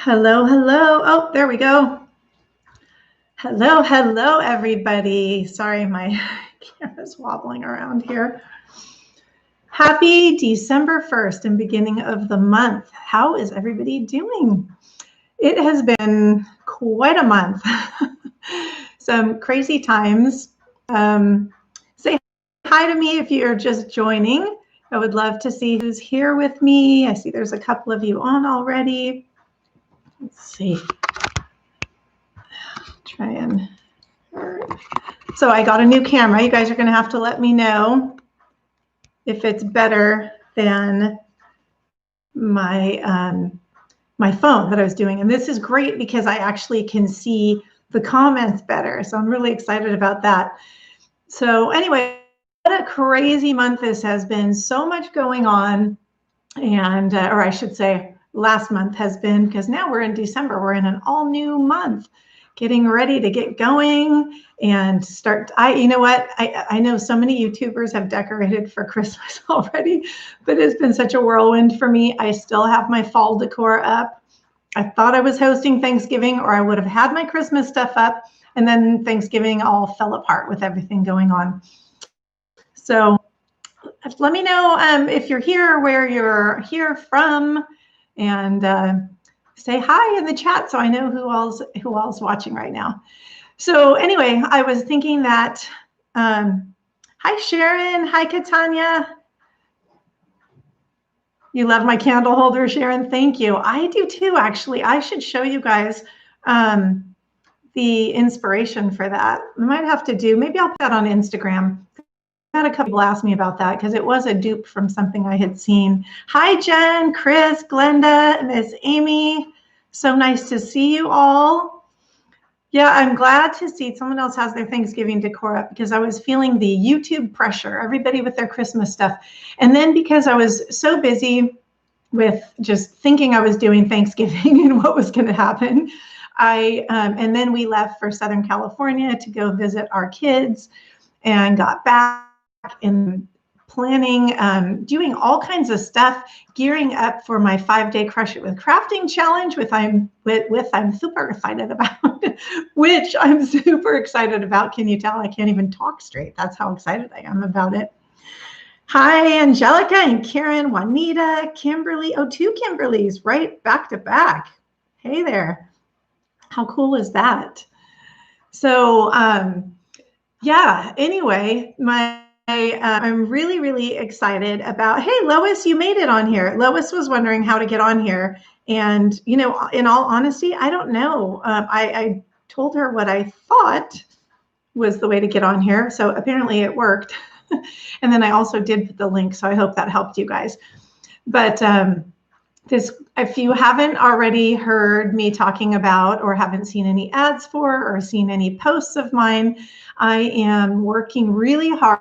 Hello, hello. Oh, there we go. Hello, hello, everybody. Sorry, my camera's wobbling around here. Happy December 1st and beginning of the month. How is everybody doing? It has been quite a month. Some crazy times. Say hi to me if you're just joining. I would love to see who's here with me. I see there's a couple of you on already. Let's see. Try and. So I got a new camera. You guys are going to have to let me know if it's better than my my phone that I was doing. And this is great because I actually can see the comments better. So I'm really excited about that. So anyway, what a crazy month this has been. So much going on. And, or I should say last month has been, because now we're in December. We're in an all new month. Getting ready to get going and start. You know what? I know so many YouTubers have decorated for Christmas already, but it's been such a whirlwind for me. I still have my fall decor up. I thought I was hosting Thanksgiving, or I would have had my Christmas stuff up, and then Thanksgiving all fell apart with everything going on. So let me know if you're here, where you're here from, and say hi in the chat so I know who all's watching right now. So anyway, I was thinking that, hi Sharon, hi Katanya. You love my candle holder, Sharon, thank you. I do too, actually. I should show you guys the inspiration for that. I might have to do, maybe I'll put that on Instagram. I had a couple people ask me about that because it was a dupe from something I had seen. Hi, Jen, Chris, Glenda, Miss Amy. So nice to see you all. Yeah, I'm glad to see someone else has their Thanksgiving decor up because I was feeling the YouTube pressure, everybody with their Christmas stuff. And then because I was so busy with just thinking I was doing Thanksgiving and what was going to happen, and then we left for Southern California to go visit our kids and got back and planning, doing all kinds of stuff, gearing up for my 5-day Crush It with Crafting challenge, which I'm super excited about, which I'm super excited about. Can you tell I can't even talk straight? That's how excited I am about it. Hi, Angelica and Karen, Juanita, Kimberly. Oh, 2 Kimberlys right back to back. Hey there. How cool is that? So, yeah, anyway, I'm really, really excited about, hey, Lois, you made it on here. Lois was wondering how to get on here. And, you know, in all honesty, I don't know. I told her what I thought was the way to get on here. So apparently it worked. And then I also did put the link. So I hope that helped you guys. But if you haven't already heard me talking about or haven't seen any ads for or seen any posts of mine, I am working really hard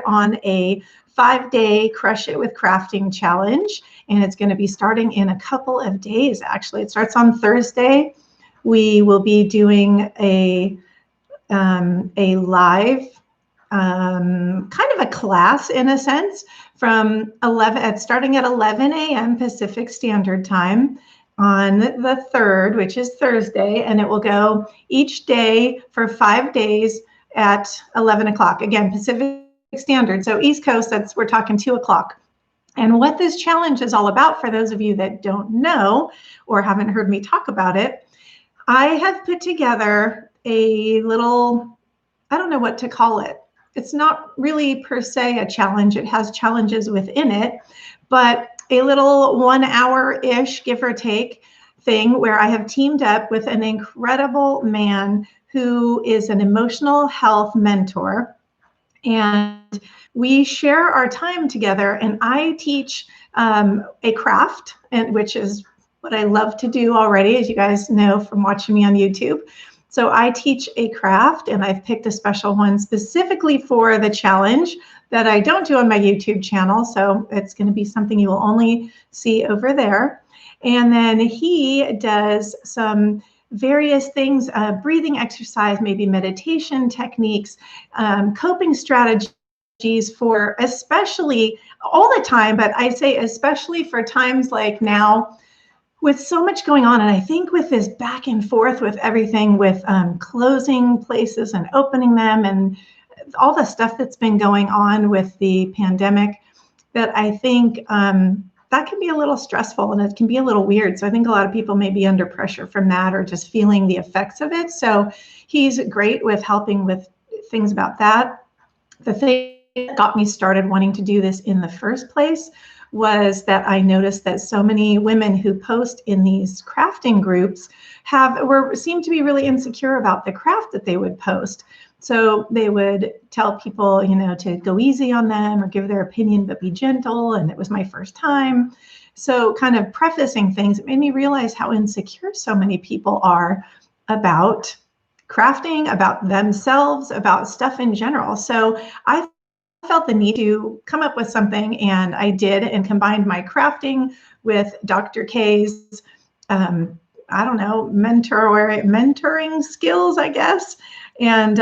on a 5-day Crush It with Crafting challenge, and it's going to be starting in a couple of days. Actually, it starts on Thursday. We will be doing a live kind of a class in a sense from starting at 11 a.m. Pacific Standard Time on the 3rd, which is Thursday, and it will go each day for 5 days at 11 o'clock. Again, Pacific Standard. So East Coast, we're talking 2 o'clock. And what this challenge is all about, for those of you that don't know or haven't heard me talk about it, I have put together a little, I don't know what to call it. It's not really per se a challenge. It has challenges within it, but a little 1 hour-ish, give or take, thing where I have teamed up with an incredible man who is an emotional health mentor. And we share our time together, and I teach a craft, which is what I love to do already, as you guys know from watching me on YouTube. So I teach a craft, and I've picked a special one specifically for the challenge that I don't do on my YouTube channel. So it's going to be something you will only see over there. And then he does some various things, breathing exercise, maybe meditation techniques, coping strategies for especially all the time, but I say especially for times like now with so much going on, and I think with this back and forth with everything, with closing places and opening them, and all the stuff that's been going on with the pandemic, that I think that can be a little stressful and it can be a little weird. So I think a lot of people may be under pressure from that or just feeling the effects of it. So he's great with helping with things about that. The thing that got me started wanting to do this in the first place was that I noticed that so many women who post in these crafting groups seem to be really insecure about the craft that they would post. So they would tell people, to go easy on them or give their opinion, but be gentle. And it was my first time. So kind of prefacing things, it made me realize how insecure so many people are about crafting, about themselves, about stuff in general. So I felt the need to come up with something, and I did, and combined my crafting with Dr. K's, mentoring skills, I guess. And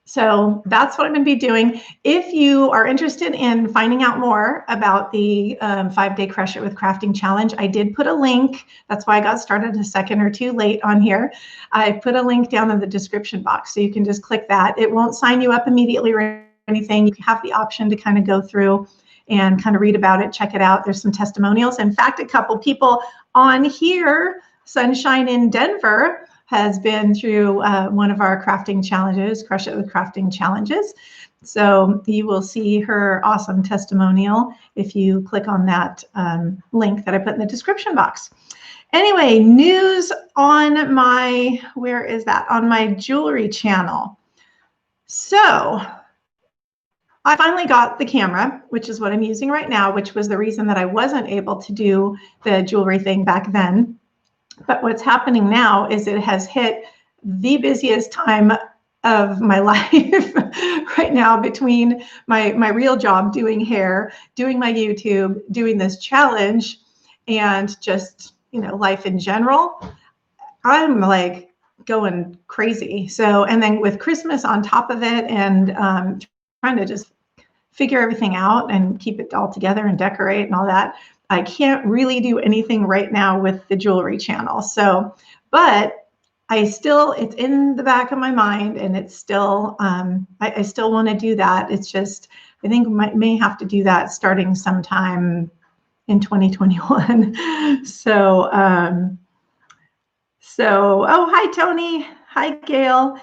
so that's what I'm going to be doing. If you are interested in finding out more about the 5-day Crush It with Crafting Challenge, I did put a link. That's why I got started a second or two late on here. I put a link down in the description box, so you can just click that. It won't sign you up immediately or anything. You have the option to kind of go through and kind of read about it, check it out. There's some testimonials. In fact, a couple people on here, Sunshine in Denver, has been through one of our crafting challenges, Crush It with Crafting Challenges. So you will see her awesome testimonial if you click on that link that I put in the description box. Anyway, news on my, on my jewelry channel. So I finally got the camera, which is what I'm using right now, which was the reason that I wasn't able to do the jewelry thing back then. But what's happening now is it has hit the busiest time of my life right now, between my real job doing hair, doing my YouTube, doing this challenge, and just, life in general. I'm like going crazy. So, and then with Christmas on top of it, and trying to just figure everything out and keep it all together and decorate and all that, I can't really do anything right now with the jewelry channel. So, but it's in the back of my mind, and it's still, I still want to do that. It's just, I think may have to do that starting sometime in 2021. So, oh, hi, Tony. Hi, Gail.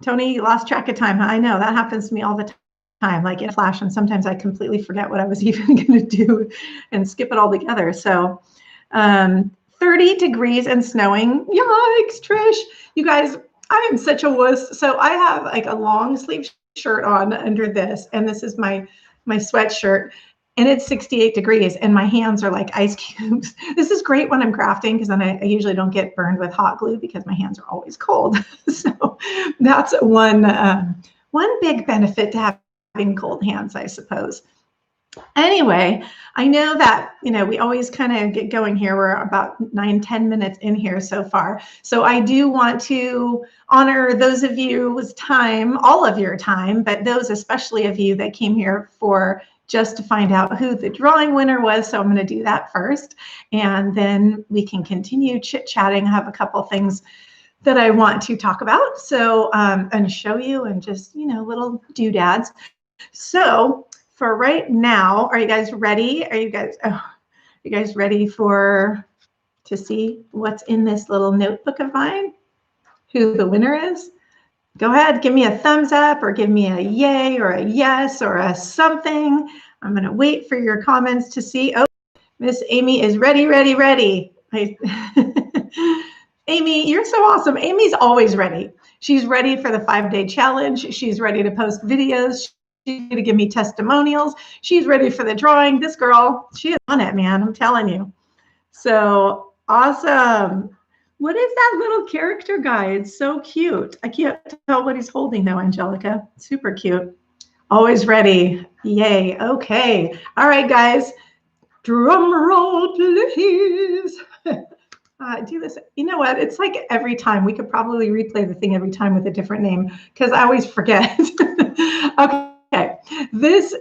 Tony lost track of time. I know that happens to me all the time, like in a flash, and sometimes I completely forget what I was even going to do and skip it all together. So 30 degrees and snowing. Yikes, Trish. You guys, I am such a wuss. So I have like a long sleeve shirt on under this, and this is my sweatshirt, and it's 68 degrees, and my hands are like ice cubes. This is great when I'm crafting, because then I usually don't get burned with hot glue because my hands are always cold. So that's one big benefit to having cold hands, I suppose. Anyway, I know that, we always kind of get going here. We're about 9-10 minutes in here so far. So I do want to honor those of you's time, all of your time, but those especially of you that came here just to find out who the drawing winner was. So I'm going to do that first, and then we can continue chit-chatting. I have a couple things that I want to talk about. So, and show you, and just, little doodads. So for right now, are you guys ready? Are you guys ready to see what's in this little notebook of mine? Who the winner is? Go ahead, give me a thumbs up, or give me a yay or a yes or a something. I'm going to wait for your comments to see. Oh, Miss Amy is ready. Amy, you're so awesome. Amy's always ready. She's ready for the 5-day challenge. She's ready to post videos. She's ready to give me testimonials. She's ready for the drawing. This girl, she is on it, man. I'm telling you. So awesome. What is that little character guy? It's so cute. I can't tell what he's holding though, Angelica. Super cute. Always ready. Yay. Okay. All right, guys. Drum roll, please. Do this. You know what? It's like every time. We could probably replay the thing every time with a different name, because I always forget. Okay. This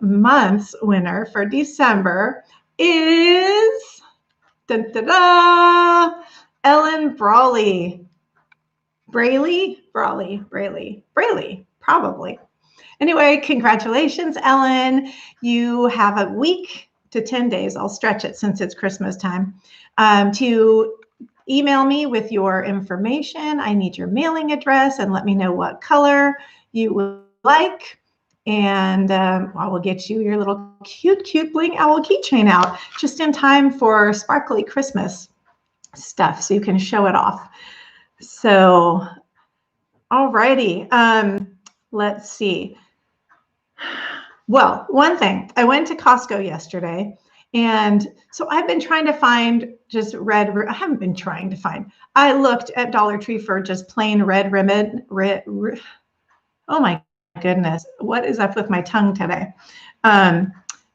month's winner for December is Dun, da, da. Ellen Brawley. Braley, probably. Anyway, congratulations, Ellen. You have a week to 10 days. I'll stretch it since it's Christmas time, to email me with your information. I need your mailing address and let me know what color you would like. And I will get you your little cute Bling Owl keychain out just in time for sparkly Christmas stuff so you can show it off. So, alrighty, let's see. Well, one thing, I went to Costco yesterday, and so I've been trying to find just red, I haven't been trying to find, I looked at Dollar Tree for just plain red ribbon, oh my goodness, what is up with my tongue today?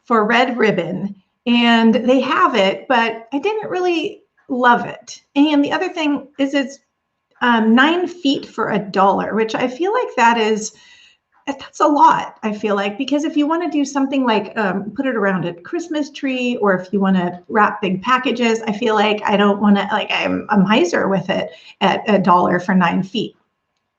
For red ribbon, and they have it, but I didn't really love it. And the other thing is it's 9 feet for $1, which I feel like that's a lot, I feel like, because if you want to do something like put it around a Christmas tree, or if you want to wrap big packages, I feel like I don't want to, like, I'm a miser with it at $1 for 9 feet.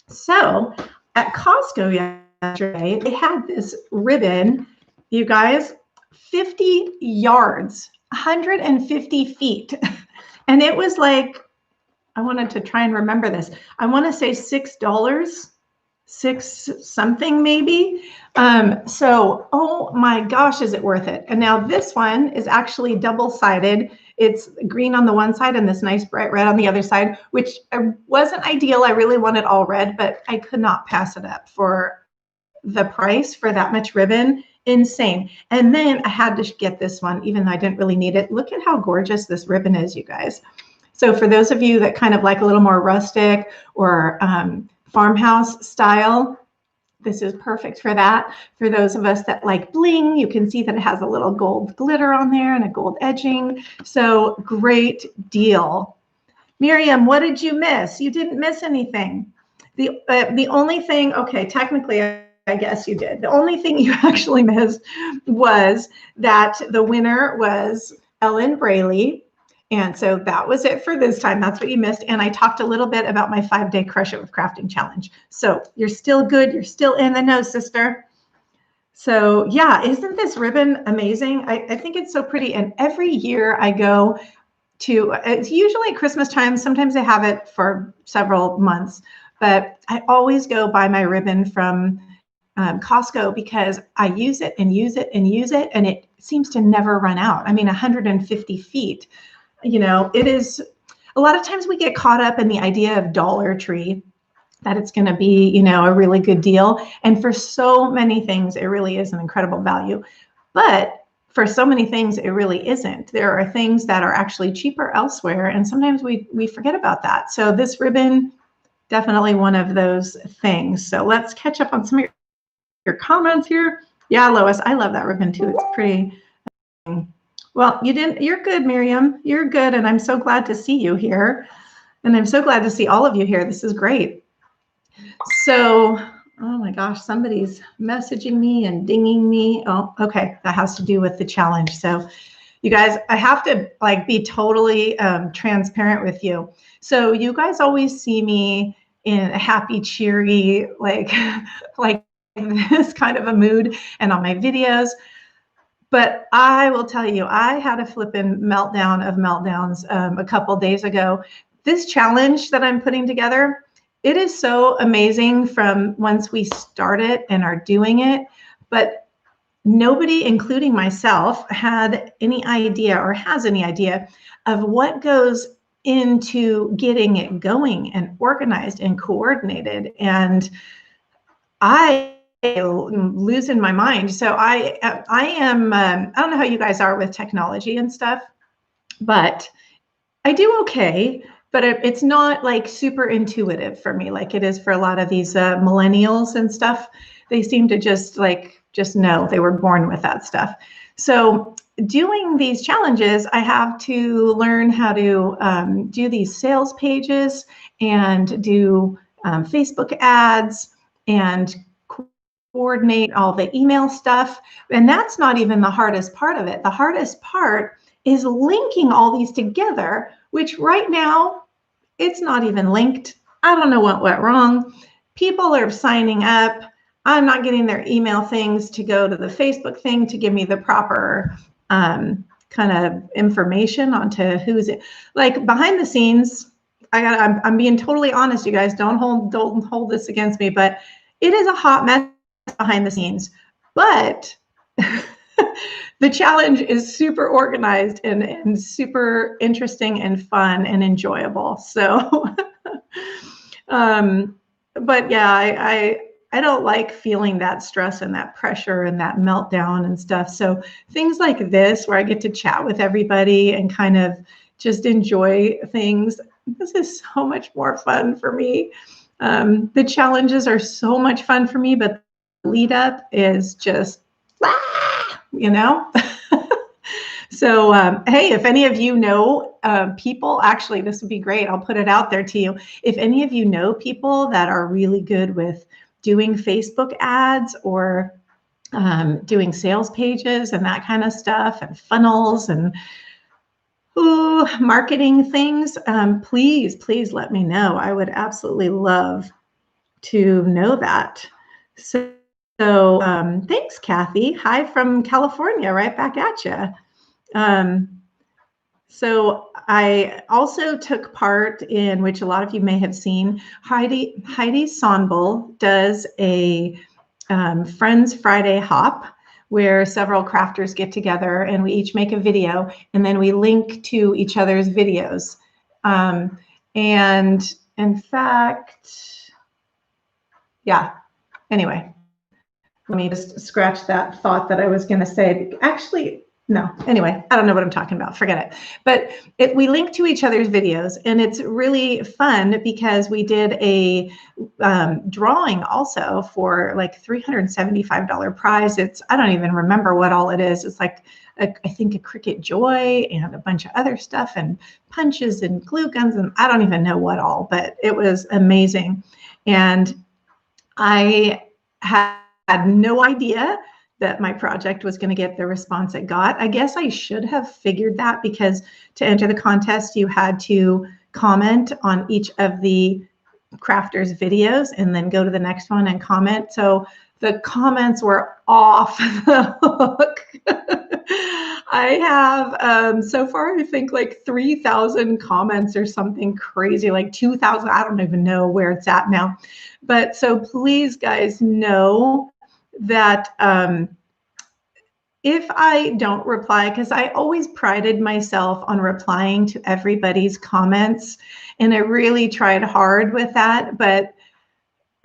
So at Costco yesterday, they had this ribbon, you guys, 50 yards, 150 feet. And it was like, I wanted to try and remember this. I want to say $6, 6 something maybe. So, oh my gosh, is it worth it? And now this one is actually double-sided. It's green on the one side and this nice bright red on the other side, which wasn't ideal. I really wanted all red, but I could not pass it up for the price for that much ribbon. Insane. And then I had to get this one, even though I didn't really need it. Look at how gorgeous this ribbon is, you guys. So for those of you that kind of like a little more rustic or farmhouse style, this is perfect for that. For those of us that like bling, you can see that it has a little gold glitter on there and a gold edging. So great deal. Miriam, what did you miss? You didn't miss anything. The only thing, okay, technically, I guess you did. The only thing you actually missed was that the winner was Ellen Braley. And so that was it for this time. That's what you missed. And I talked a little bit about my 5-day Crush It with Crafting challenge. So you're still good. You're still in the know, sister. So yeah, isn't this ribbon amazing? I think it's so pretty. And every year I go to, it's usually Christmas time. Sometimes they have it for several months, but I always go buy my ribbon from Costco because I use it and use it and use it. And it seems to never run out. I mean, 150 feet. You know, it is, a lot of times we get caught up in the idea of Dollar Tree, that it's going to be, you know, a really good deal. And for so many things, it really is an incredible value. But for so many things, it really isn't. There are things that are actually cheaper elsewhere. And sometimes we forget about that. So this ribbon, definitely one of those things. So let's catch up on some of your comments here. Yeah, Lois, I love that ribbon too. It's pretty. Well, you're good, Miriam. You're good. And I'm so glad to see you here. And I'm so glad to see all of you here. This is great. So, oh my gosh, somebody's messaging me and dinging me. Oh, okay. That has to do with the challenge. So you guys, I have to like be totally transparent with you. So you guys always see me in a happy, cheery, like this kind of a mood and on my videos. But I will tell you, I had a flippin' meltdown of meltdowns a couple days ago. This challenge that I'm putting together, it is so amazing from once we start it and are doing it, but nobody, including myself, had any idea or has any idea of what goes into getting it going and organized and coordinated. And I losing my mind. So I am, I don't know how you guys are with technology and stuff, but I do okay, but it's not like super intuitive for me like it is for a lot of these millennials and stuff. They seem to just know, they were born with that stuff. So doing these challenges, I have to learn how to do these sales pages and do Facebook ads and coordinate all the email stuff. And that's not even the hardest part of it. The hardest part is linking all these together, which right now, it's not even linked. I don't know what went wrong. People are signing up. I'm not getting their email things to go to the Facebook thing to give me the proper kind of information onto who's it. Like behind the scenes, I'm being totally honest, you guys. Don't hold this against me, but it is a hot mess behind the scenes. But the challenge is super organized and super interesting and fun and enjoyable. So, but yeah, I don't like feeling that stress and that pressure and that meltdown and stuff. So things like this, where I get to chat with everybody and kind of just enjoy things, this is so much more fun for me. The challenges are so much fun for me, but the lead up is just, you know? So, hey, if any of you know people, actually, this would be great. I'll put it out there to you. If any of you know people that are really good with doing Facebook ads or doing sales pages and that kind of stuff and funnels and marketing things, please let me know. I would absolutely love to know that. So thanks, Kathy. Hi from California, right back at you. So I also took part in, which a lot of you may have seen, Heidi Sonbel does a Friends Friday Hop, where several crafters get together and we each make a video and then we link to each other's videos. And in fact, yeah, anyway, let me just scratch that thought that I was going to say. Actually, no, anyway, I don't know what I'm talking about. Forget it. But we link to each other's videos, and it's really fun because we did a drawing also for like $375 prize. I don't even remember what all it is. It's like, I think a Cricut Joy and a bunch of other stuff and punches and glue guns, and I don't even know what all, but it was amazing. And I had no idea that my project was going to get the response it got. I guess I should have figured that, because to enter the contest, you had to comment on each of the crafters' videos and then go to the next one and comment. So the comments were off the hook. I have so far, I think like 3,000 comments or something crazy, like 2,000. I don't even know where it's at now. But so please, guys, know that if I don't reply, because I always prided myself on replying to everybody's comments, and I really tried hard with that, but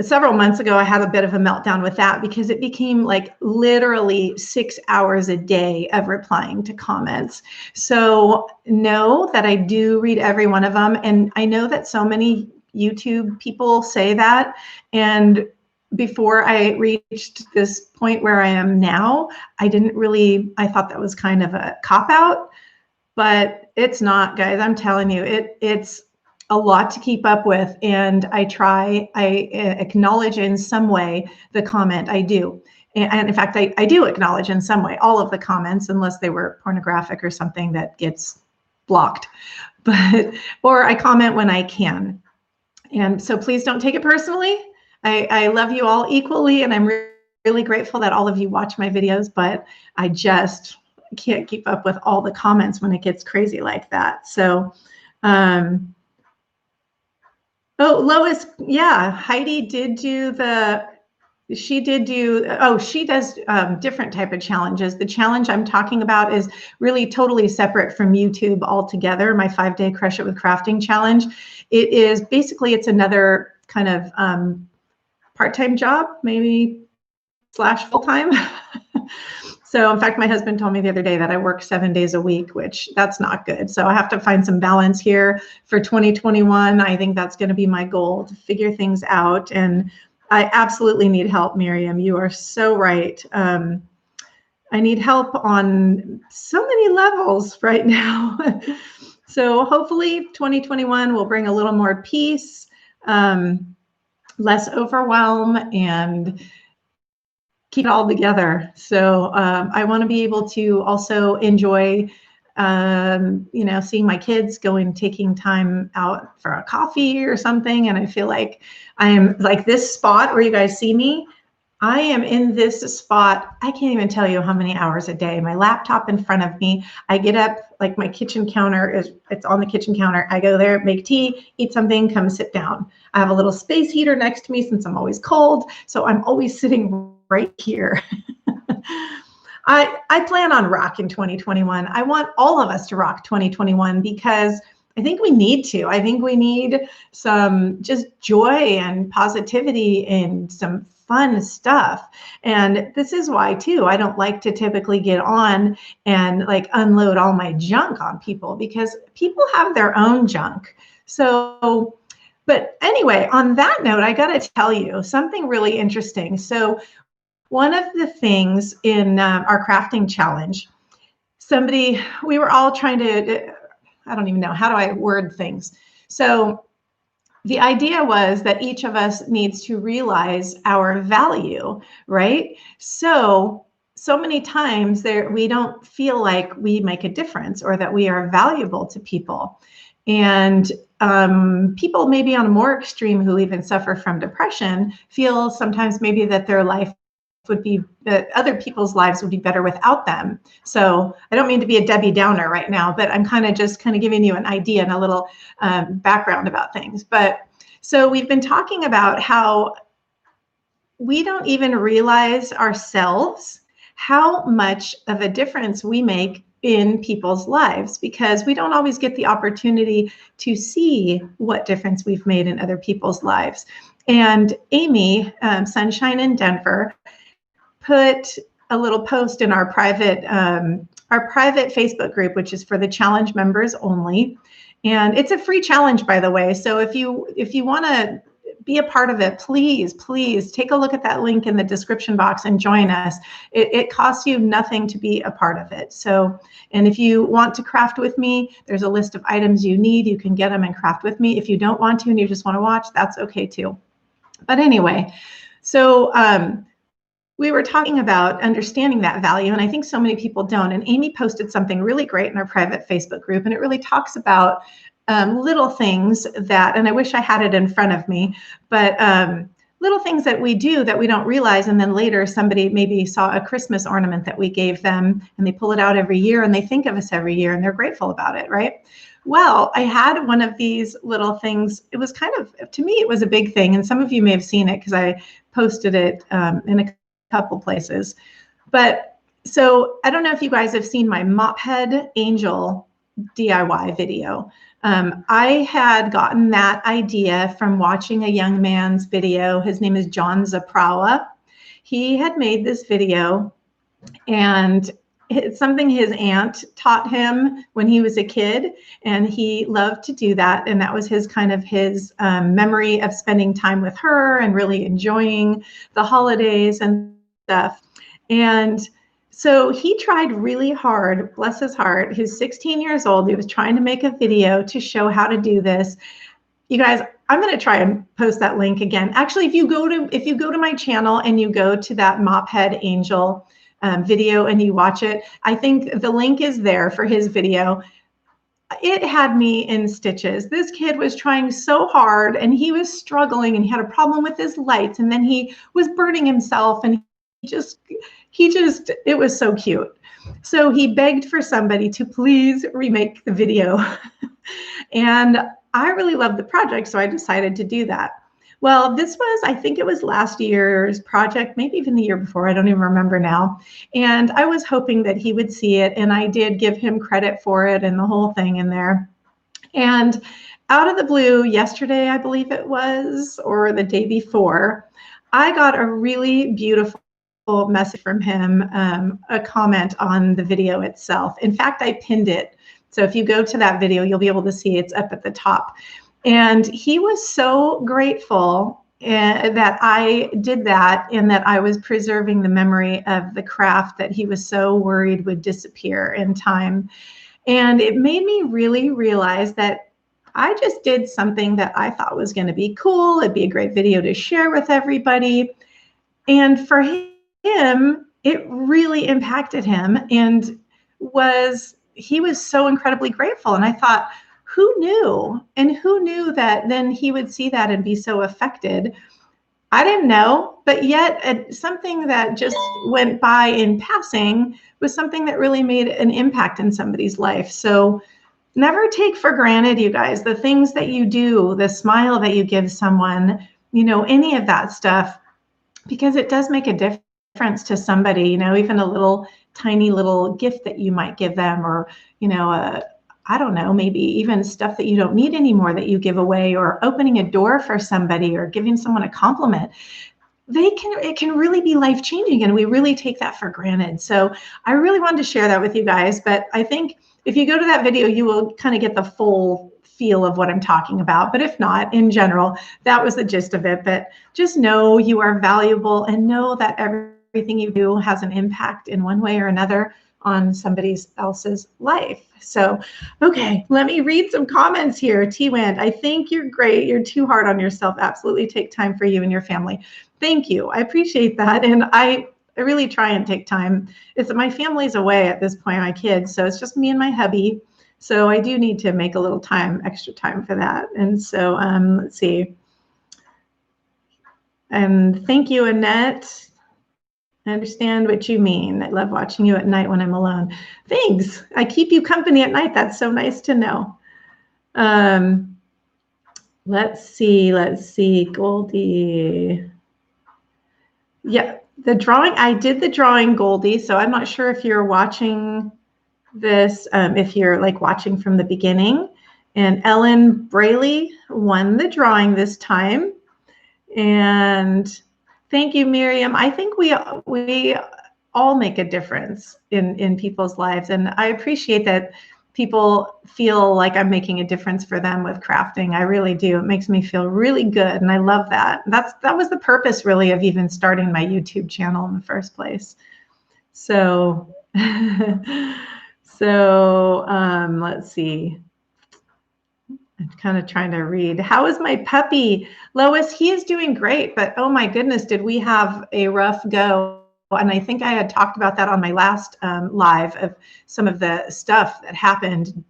several months ago, I had a bit of a meltdown with that because it became like literally 6 hours a day of replying to comments. So know that I do read every one of them. And I know that so many YouTube people say that. And before I reached this point where I am now, I thought that was kind of a cop-out, but it's not, guys. I'm telling you, it's a lot to keep up with, and I acknowledge in some way the comment. I do. And in fact, I do acknowledge in some way all of the comments, unless they were pornographic or something that gets blocked. Or I comment when I can. And so please don't take it personally. I love you all equally, and I'm really grateful that all of you watch my videos, but I just can't keep up with all the comments when it gets crazy like that. So, oh, Lois, yeah, Heidi did do she does different type of challenges. The challenge I'm talking about is really totally separate from YouTube altogether. My 5-day Crush It with Crafting challenge. It is basically, it's another kind of part-time job, maybe / full-time. So in fact, my husband told me the other day that I work 7 days a week, which that's not good. So I have to find some balance here for 2021. I think that's going to be my goal, to figure things out. And I absolutely need help, Miriam. You are so right. I need help on so many levels right now. So hopefully 2021 will bring a little more peace, less overwhelm, and keep it all together. So I want to be able to also enjoy you know, seeing my kids going, taking time out for a coffee or something. And I feel like I am like this spot where you guys see me. I am in this spot. I can't even tell you how many hours a day. My laptop in front of me. I get up, like my kitchen counter it's on the kitchen counter. I go there, make tea, eat something, come sit down. I have a little space heater next to me since I'm always cold. So I'm always sitting right here. I plan on rocking 2021. I want all of us to rock 2021 because I think we need to. I think we need some just joy and positivity and some fun stuff. And this is why too, I don't like to typically get on and like unload all my junk on people because people have their own junk. So, but anyway, on that note, I got to tell you something really interesting. So one of the things in our crafting challenge, we were all trying to, I don't even know, how do I word things? So the idea was that each of us needs to realize our value, right? So many times we don't feel like we make a difference or that we are valuable to people. And people maybe on a more extreme who even suffer from depression feel sometimes maybe that their life would be, that other people's lives would be better without them. So I don't mean to be a Debbie Downer right now, but I'm kind of giving you an idea and a little background about things. But so we've been talking about how we don't even realize ourselves how much of a difference we make in people's lives because we don't always get the opportunity to see what difference we've made in other people's lives. And Amy, Sunshine in Denver, put a little post in our private Facebook group, which is for the challenge members only. And it's a free challenge, by the way. So if you want to be a part of it, please take a look at that link in the description box and join us. It costs you nothing to be a part of it. So, and if you want to craft with me, there's a list of items you need. You can get them and craft with me. If you don't want to and you just want to watch, that's okay too. But anyway, so we were talking about understanding that value, and I think so many people don't. And Amy posted something really great in our private Facebook group, and it really talks about little things that, and I wish I had it in front of me, but little things that we do that we don't realize, and then later somebody maybe saw a Christmas ornament that we gave them, and they pull it out every year, and they think of us every year, and they're grateful about it, right? Well, I had one of these little things. It was kind of, to me, it was a big thing, and some of you may have seen it because I posted it in a couple places. But so I don't know if you guys have seen my mop head angel DIY video. I had gotten that idea from watching a young man's video. His name is John Zaprawa. He had made this video, and it's something his aunt taught him when he was a kid, and he loved to do that. And that was his memory of spending time with her and really enjoying the holidays and stuff. And so he tried really hard, bless his heart. He's 16 years old. He was trying to make a video to show how to do this. You guys, I'm going to try and post that link again. Actually, if you go to my channel and you go to that mop head angel video and you watch it, I think the link is there for his video. It had me in stitches. This kid was trying so hard and he was struggling, and he had a problem with his lights, and then he was burning himself, and it was so cute. So he begged for somebody to please remake the video. And I really loved the project, so I decided to do that. Well, this was, I think it was last year's project, maybe even the year before, I don't even remember now. And I was hoping that he would see it, and I did give him credit for it and the whole thing in there. And out of the blue, yesterday, I believe it was, or the day before, I got a really beautiful message from him, a comment on the video itself. In fact, I pinned it. So if you go to that video, you'll be able to see it's up at the top. And he was so grateful that I did that, and that I was preserving the memory of the craft that he was so worried would disappear in time. And it made me really realize that I just did something that I thought was going to be cool. It'd be a great video to share with everybody. And for him, it really impacted him and was he was so incredibly grateful. And I thought, who knew? And who knew that then he would see that and be so affected? I didn't know, but yet something that just went by in passing was something that really made an impact in somebody's life. So never take for granted, you guys, the things that you do, the smile that you give someone, any of that stuff, because it does make a difference to somebody, even a little tiny little gift that you might give them, or, I don't know, maybe even stuff that you don't need anymore that you give away, or opening a door for somebody, or giving someone a compliment. It can really be life-changing, and we really take that for granted. So I really wanted to share that with you guys, but I think if you go to that video, you will kind of get the full feel of what I'm talking about. But if not, in general, that was the gist of it. But just know you are valuable, and know that everything you do has an impact in one way or another on somebody else's life. So, okay, let me read some comments here. T-Wind, I think you're great. You're too hard on yourself. Absolutely take time for you and your family. Thank you. I appreciate that. And I really try and take time. My family's away at this point, my kids, so it's just me and my hubby. So I do need to make a little extra time for that. And so let's see. And thank you, Annette. I understand what you mean. I love watching you at night when I'm alone. Thanks. I keep you company at night. That's so nice to know. Let's see. Goldie. Yeah, the drawing. I did the drawing, Goldie. So I'm not sure if you're watching this, if you're like watching from the beginning. And Ellen Braley won the drawing this time. And thank you, Miriam. I think we all make a difference in people's lives, and I appreciate that people feel like I'm making a difference for them with crafting. I really do. It makes me feel really good, and I love that. That was the purpose, really, of even starting my YouTube channel in the first place. So, let's see. I'm kind of trying to read. How is my puppy? Lois, he is doing great, but oh my goodness, did we have a rough go? And I think I had talked about that on my last live, of some of the stuff that happened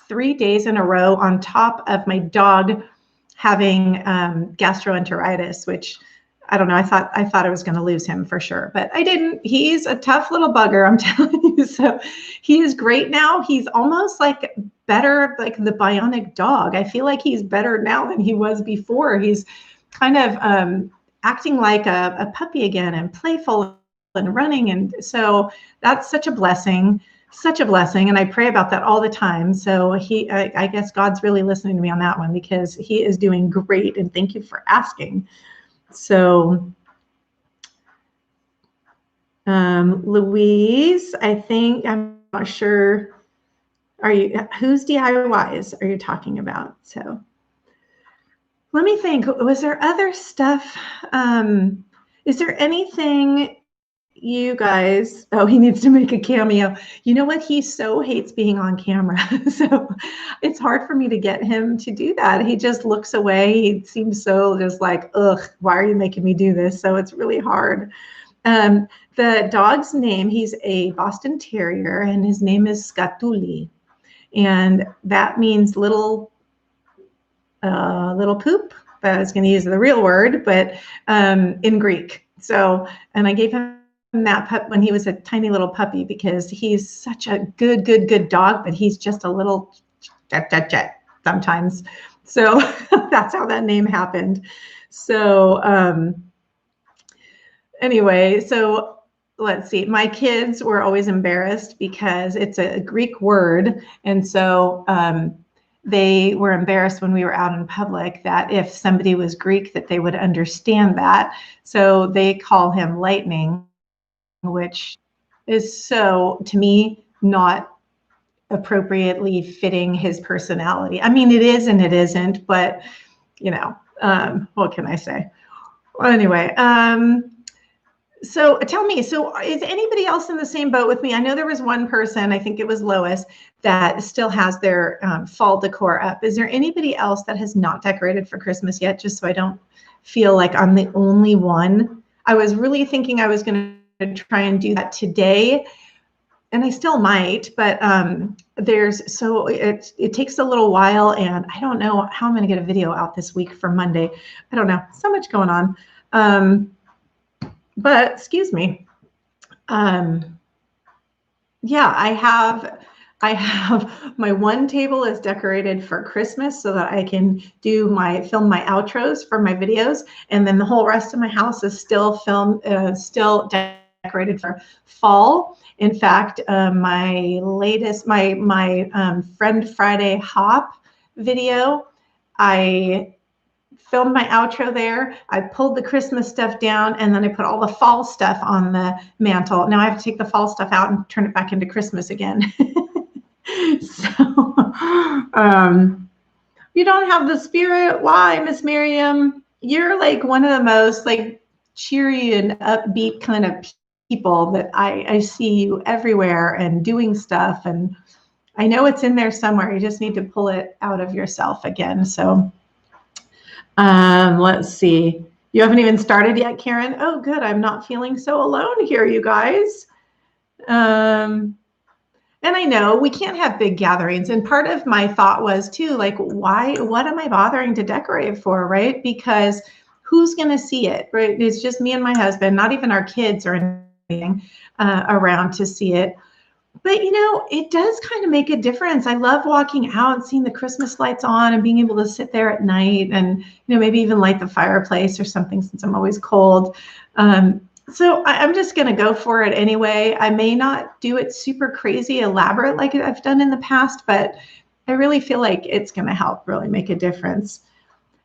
3 days in a row, on top of my dog having gastroenteritis, which I don't know. I thought I was going to lose him for sure, but I didn't. He's a tough little bugger, I'm telling you. So he is great now. He's almost like better, like the bionic dog. I feel like he's better now than he was before. He's kind of acting like a puppy again, and playful and running. And so that's such a blessing, And I pray about that all the time. So I guess God's really listening to me on that one, because he is doing great. And thank you for asking. So, Louise, I think, I'm not sure, whose DIYs are you talking about? So let me think, was there other stuff? Is there anything you guys, oh, he needs to make a cameo. You know what? He so hates being on camera. So it's hard for me to get him to do that. He just looks away. He seems so just like, ugh, why are you making me do this? So it's really hard. The dog's name, he's a Boston Terrier, and his name is Skatuli. And that means little poop. But I was going to use the real word, but in Greek. So, and I gave him that pup when he was a tiny little puppy, because he's such a good dog, but he's just a little jet sometimes. So that's how that name happened. So anyway, so let's see. My kids were always embarrassed because it's a Greek word, and so they were embarrassed when we were out in public that if somebody was Greek, that they would understand that. So they call him Lightning, which is, so to me, not appropriately fitting his personality. I mean, it is and it isn't, but what can I say? Well, anyway, so tell me, so is anybody else in the same boat with me? I know there was one person, I think it was Lois, that still has their fall decor up. Is there anybody else that has not decorated for Christmas yet, just so I don't feel like I'm the only one? I was really thinking I was going to try and do that today, and I still might, but it takes a little while, and I don't know how I'm going to get a video out this week for Monday. I don't know, so much going on. But excuse me. Yeah, I have my one table is decorated for Christmas so that I can film my outros for my videos, and then the whole rest of my house is still decorated for fall. In fact, my latest Friend Friday Hop video, I filmed my outro there. I pulled the Christmas stuff down, and then I put all the fall stuff on the mantle. Now I have to take the fall stuff out and turn it back into Christmas again. So, you don't have the spirit. Why, Miss Miriam? You're like one of the most like cheery and upbeat kind of people that I see you everywhere and doing stuff. And I know it's in there somewhere. You just need to pull it out of yourself again. So, let's see. You haven't even started yet, Karen? Oh, good. I'm not feeling so alone here, you guys. And I know we can't have big gatherings. And part of my thought was too, like, what am I bothering to decorate for, right? Because who's going to see it, right? It's just me and my husband, not even our kids or anything around to see it. But, it does kind of make a difference. I love walking out and seeing the Christmas lights on and being able to sit there at night and, maybe even light the fireplace or something since I'm always cold. So I'm just going to go for it anyway. I may not do it super crazy elaborate like I've done in the past, but I really feel like it's going to help really make a difference.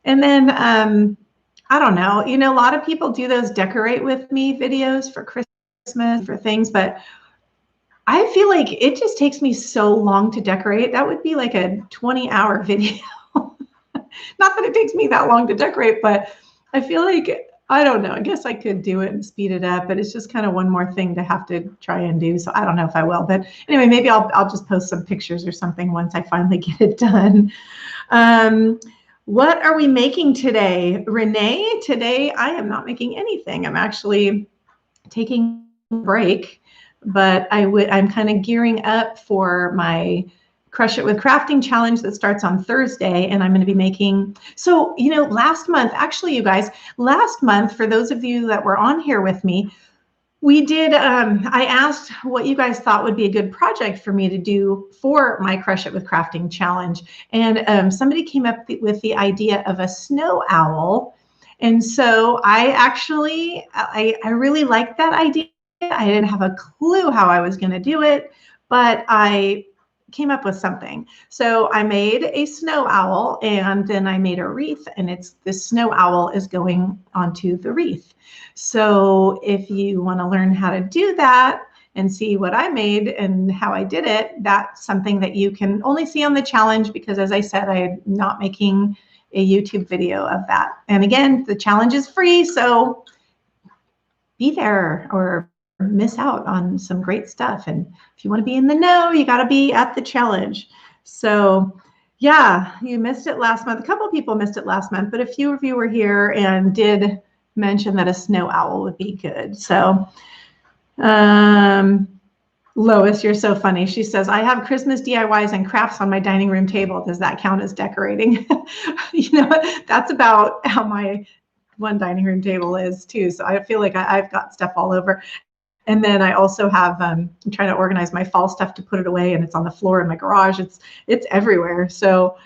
And then, I don't know, a lot of people do those decorate with me videos for Christmas, for things, but I feel like it just takes me so long to decorate. That would be like a 20-hour video. Not that it takes me that long to decorate, but I feel like, I don't know, I guess I could do it and speed it up, but it's just kind of one more thing to have to try and do. So I don't know if I will, but anyway, maybe I'll just post some pictures or something once I finally get it done. What are we making today? Renee, today I am not making anything. I'm actually taking a break, but I'm kind of gearing up for my Crush It with Crafting challenge that starts on Thursday, and I'm going to be making, so, last month, actually, you guys, last month, for those of you that were on here with me, we did, I asked what you guys thought would be a good project for me to do for my Crush It with Crafting challenge, and somebody came up with the idea of a snow owl, and so I really liked that idea. I didn't have a clue how I was going to do it, but I came up with something. So I made a snow owl, and then I made a wreath, and this snow owl is going onto the wreath. So if you want to learn how to do that and see what I made and how I did it, that's something that you can only see on the challenge, because as I said, I'm not making a YouTube video of that. And again, the challenge is free, so be there or miss out on some great stuff. And if you want to be in the know, you got to be at the challenge. So yeah, you missed it last month. A couple of people missed it last month, but a few of you were here and did mention that a snow owl would be good. So Lois, you're so funny. She says, I have Christmas DIYs and crafts on my dining room table. Does that count as decorating? That's about how my one dining room table is too. So I feel like I've got stuff all over. And then I also have, I'm trying to organize my fall stuff to put it away, and it's on the floor in my garage. It's everywhere. So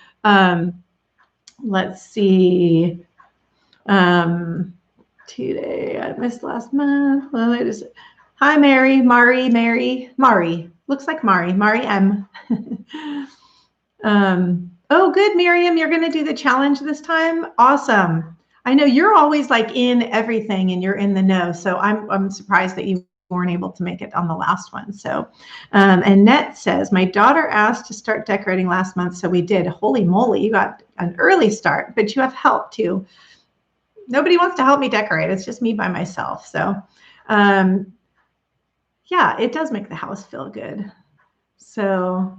let's see. Today, I missed last month. Hi, Mary. Looks like Mari M. Oh, good, Miriam. You're going to do the challenge this time? Awesome. I know you're always like in everything and you're in the know. So I'm surprised that you weren't able to make it on the last one. So, Annette says, my daughter asked to start decorating last month, so we did. Holy moly, you got an early start, but you have help too. Nobody wants to help me decorate. It's just me by myself. So, yeah, it does make the house feel good. So,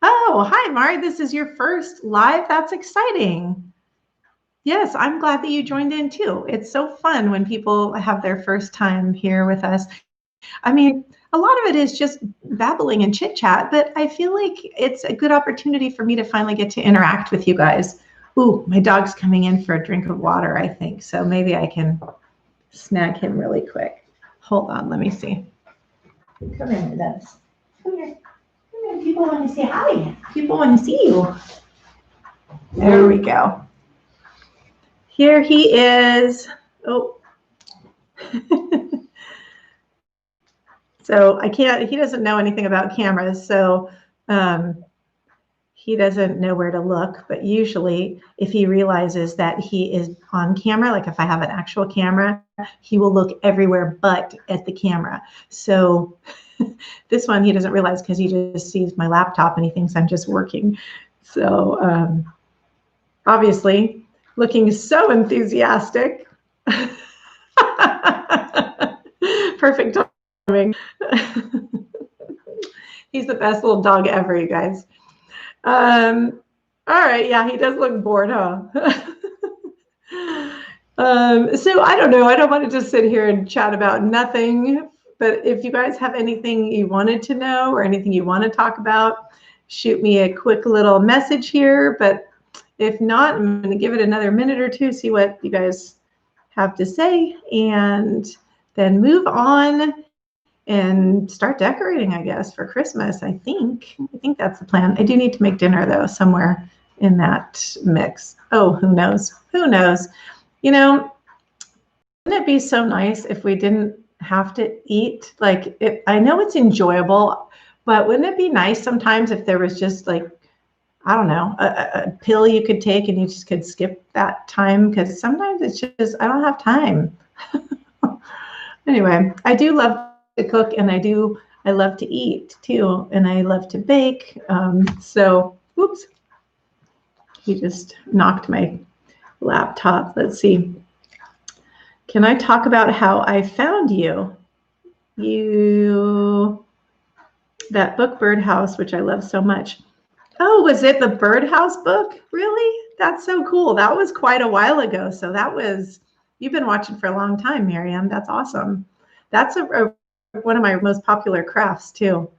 oh, hi, Mari. This is your first live. That's exciting. Yes, I'm glad that you joined in too. It's so fun when people have their first time here with us. I mean, a lot of it is just babbling and chit chat, but I feel like it's a good opportunity for me to finally get to interact with you guys. Ooh, my dog's coming in for a drink of water, I think. So maybe I can snag him really quick. Hold on, let me see. Come here, Dennis. Come here. Come here. People want to say hi. People want to see you. There we go. Here he is. Oh. So he doesn't know anything about cameras, so he doesn't know where to look, but usually if he realizes that he is on camera, like if I have an actual camera, he will look everywhere but at the camera. So this one he doesn't realize because he just sees my laptop and he thinks I'm just working. So obviously looking so enthusiastic. Perfect timing. He's the best little dog ever, you guys. All right, yeah, he does look bored, huh? So I don't know. I don't want to just sit here and chat about nothing, but if you guys have anything you wanted to know or anything you want to talk about, shoot me a quick little message here. But if not, I'm going to give it another minute or two, see what you guys have to say, and then move on and start decorating, I guess, for Christmas. I think that's the plan. I do need to make dinner, though, somewhere in that mix. Oh, who knows? Who knows? You know, wouldn't it be so nice if we didn't have to eat? Like, I know it's enjoyable, but wouldn't it be nice sometimes if there was just like, I don't know, a pill you could take and you just could skip that time? Because sometimes it's just, I don't have time. Anyway, I do love to cook, and I love to eat too, and I love to bake. So, oops, he just knocked my laptop. Let's see. Can I talk about how I found you? That book, Birdhouse, which I love so much. Oh, was it the Birdhouse book? Really? That's so cool. That was quite a while ago. So you've been watching for a long time, Miriam. That's awesome. That's one of my most popular crafts too.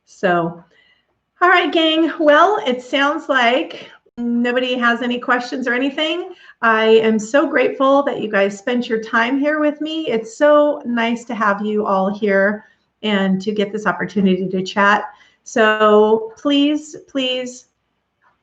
So, all right, gang. Well, it sounds like nobody has any questions or anything. I am so grateful that you guys spent your time here with me. It's so nice to have you all here and to get this opportunity to chat. So please, please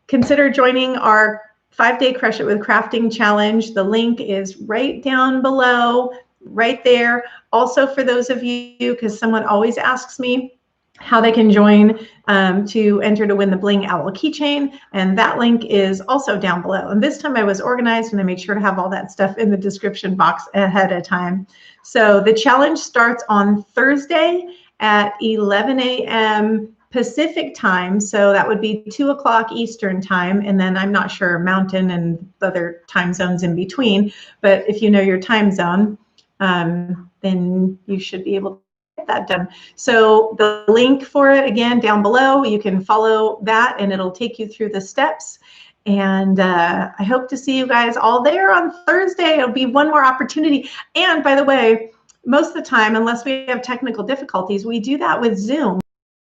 consider joining our 5-day Crush It with Crafting Challenge. The link is right down below, right there. Also, for those of you, because someone always asks me how they can join to enter to win the Bling Owl keychain, and that link is also down below. And this time I was organized and I made sure to have all that stuff in the description box ahead of time. So the challenge starts on Thursday at 11 a.m. Pacific time, so that would be 2 o'clock Eastern time, and then I'm not sure Mountain and other time zones in between, but if you know your time zone, then you should be able to get that done. So the link for it, again, down below, you can follow that and it'll take you through the steps. And I hope to see you guys all there on Thursday. It'll be one more opportunity. And by the way, most of the time, unless we have technical difficulties, we do that with Zoom.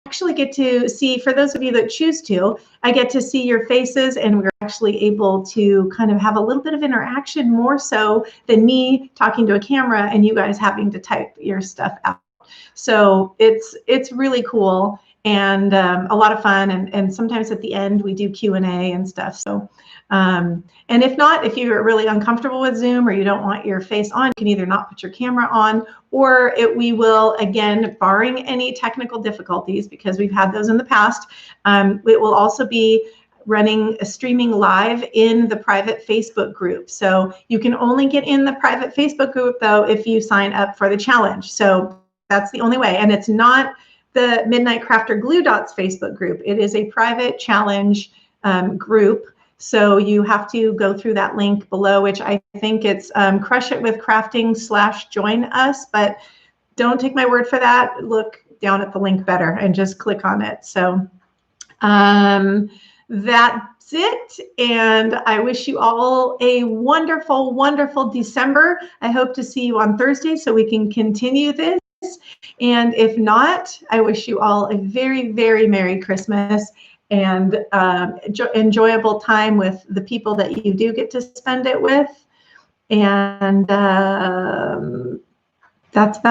Actually get to see, for those of you that choose to, I get to see your faces, and we're actually able to kind of have a little bit of interaction, more so than me talking to a camera and you guys having to type your stuff out. So it's really cool and a lot of fun, and sometimes at the end we do Q&A and stuff. So and if not, if you're really uncomfortable with Zoom or you don't want your face on, you can either not put your camera on, or we will, again, barring any technical difficulties, because we've had those in the past, it will also be streaming live in the private Facebook group. So you can only get in the private Facebook group, though, if you sign up for the challenge. So that's the only way. And it's not the Midnight Crafter Glue Dots Facebook group. It is a private challenge group. So you have to go through that link below, which I think it's Crush It with Crafting /join us, but don't take my word for that. Look down at the link better and just click on it. So that's it. And I wish you all a wonderful, wonderful December. I hope to see you on Thursday so we can continue this. And if not, I wish you all a very, very Merry Christmas and enjoyable time with the people that you do get to spend it with. And that's about